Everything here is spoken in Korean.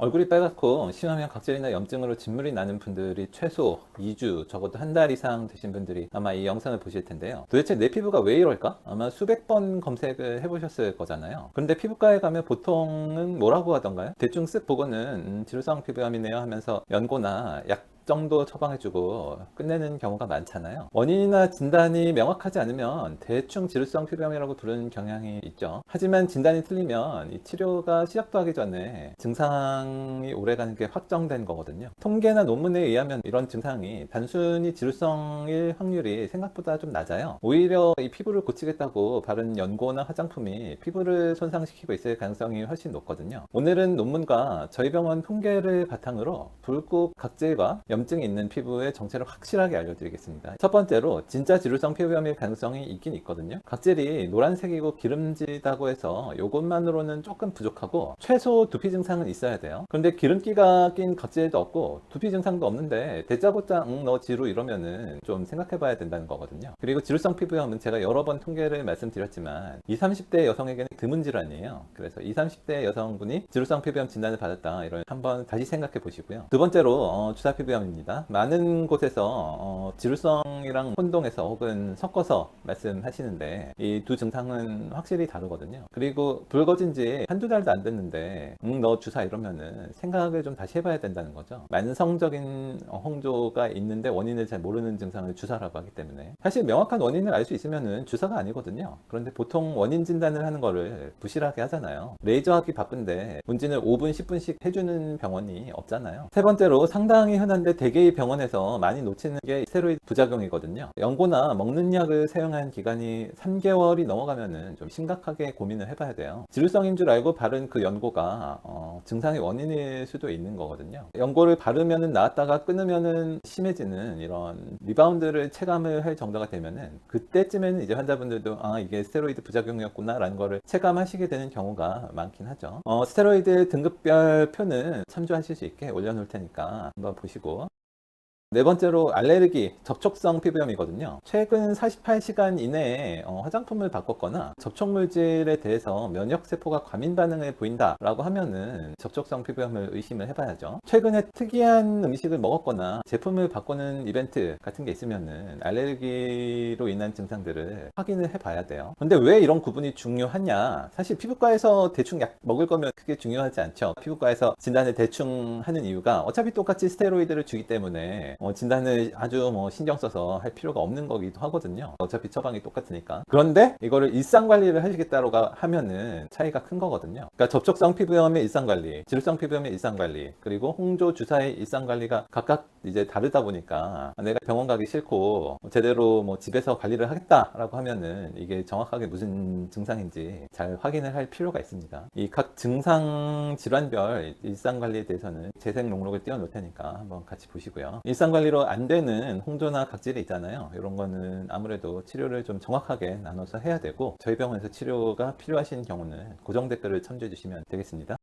얼굴이 빨갛고 심하면 각질이나 염증으로 진물이 나는 분들이 최소 2주, 적어도 한 달 이상 되신 분들이 아마 이 영상을 보실 텐데요. 도대체 내 피부가 왜 이럴까? 아마 수백 번 검색을 해보셨을 거잖아요. 그런데 피부과에 가면 보통은 뭐라고 하던가요? 대충 쓱 보고는 지루성 피부염이네요 하면서 연고나 약 정도 처방해주고 끝내는 경우가 많잖아요. 원인이나 진단이 명확하지 않으면 대충 지루성 피부염이라고 부르는 경향이 있죠. 하지만 진단이 틀리면 이 치료가 시작도 하기 전에 증상이 오래가는 게 확정된 거거든요. 통계나 논문에 의하면 이런 증상이 단순히 지루성일 확률이 생각보다 좀 낮아요. 오히려 이 피부를 고치겠다고 바른 연고나 화장품이 피부를 손상시키고 있을 가능성이 훨씬 높거든요. 오늘은 논문과 저희 병원 통계를 바탕으로 붉고 각질과 염증이 있는 피부의 정체를 확실하게 알려드리겠습니다. 첫 번째로 진짜 지루성 피부염일 가능성이 있긴 있거든요. 각질이 노란색이고 기름지다고 해서 이것만으로는 조금 부족하고 최소 두피 증상은 있어야 돼요. 그런데 기름기가 낀 각질도 없고 두피 증상도 없는데 대짜고짜 너 지루 이러면은 좀 생각해 봐야 된다는 거거든요. 그리고 지루성 피부염은 제가 여러 번 통계를 말씀드렸지만 20, 30대 여성에게는 드문 질환이에요. 그래서 20, 30대 여성분이 지루성 피부염 진단을 받았다 이런 한번 다시 생각해 보시고요. 두 번째로 주사 피부염 입니다. 많은 곳에서 지루성이랑 혼동해서 혹은 섞어서 말씀하시는데 이 두 증상은 확실히 다르거든요. 그리고 붉어진 지 한두 달도 안 됐는데 너 주사 이러면은 생각을 좀 다시 해봐야 된다는 거죠. 만성적인 홍조가 있는데 원인을 잘 모르는 증상을 주사라고 하기 때문에 사실 명확한 원인을 알 수 있으면은 주사가 아니거든요. 그런데 보통 원인 진단을 하는 거를 부실하게 하잖아요. 레이저 하기 바쁜데 문진을 5분 10분씩 해주는 병원이 없잖아요. 세 번째로 상당히 흔한데 대개의 병원에서 많이 놓치는 게 스테로이드 부작용이거든요. 연고나 먹는 약을 사용한 기간이 3개월이 넘어가면은 좀 심각하게 고민을 해봐야 돼요. 지루성인 줄 알고 바른 그 연고가 증상의 원인일 수도 있는 거거든요. 연고를 바르면은 나았다가 끊으면은 심해지는 이런 리바운드를 체감을 할 정도가 되면은 그때쯤에는 이제 환자분들도 이게 스테로이드 부작용이었구나 라는 거를 체감하시게 되는 경우가 많긴 하죠. 스테로이드 등급별 표는 참조하실 수 있게 올려놓을 테니까 한번 보시고. 네 번째로 알레르기, 접촉성 피부염이거든요. 최근 48시간 이내에 화장품을 바꿨거나 접촉 물질에 대해서 면역세포가 과민 반응을 보인다라고 하면은 접촉성 피부염을 의심을 해봐야죠. 최근에 특이한 음식을 먹었거나 제품을 바꾸는 이벤트 같은 게 있으면은 알레르기로 인한 증상들을 확인을 해봐야 돼요. 근데 왜 이런 구분이 중요하냐? 사실 피부과에서 대충 약 먹을 거면 그게 중요하지 않죠. 피부과에서 진단을 대충 하는 이유가 어차피 똑같이 스테로이드를 주기 때문에 진단을 아주 신경 써서 할 필요가 없는 거기도 하거든요. 어차피 처방이 똑같으니까. 그런데 이거를 일상관리를 하시겠다고 하면은 차이가 큰 거거든요. 그러니까 접촉성 피부염의 일상관리, 지루성 피부염의 일상관리, 그리고 홍조 주사의 일상관리가 각각 이제 다르다 보니까 내가 병원 가기 싫고 제대로 집에서 관리를 하겠다라고 하면은 이게 정확하게 무슨 증상인지 잘 확인을 할 필요가 있습니다. 이 각 증상 질환별 일상관리에 대해서는 재생 목록을 띄워 놓을 테니까 한번 같이 보시고요. 일상관리로 안 되는 홍조나 각질이 있잖아요. 이런 거는 아무래도 치료를 좀 정확하게 나눠서 해야 되고 저희 병원에서 치료가 필요하신 경우는 고정 댓글을 참조해 주시면 되겠습니다.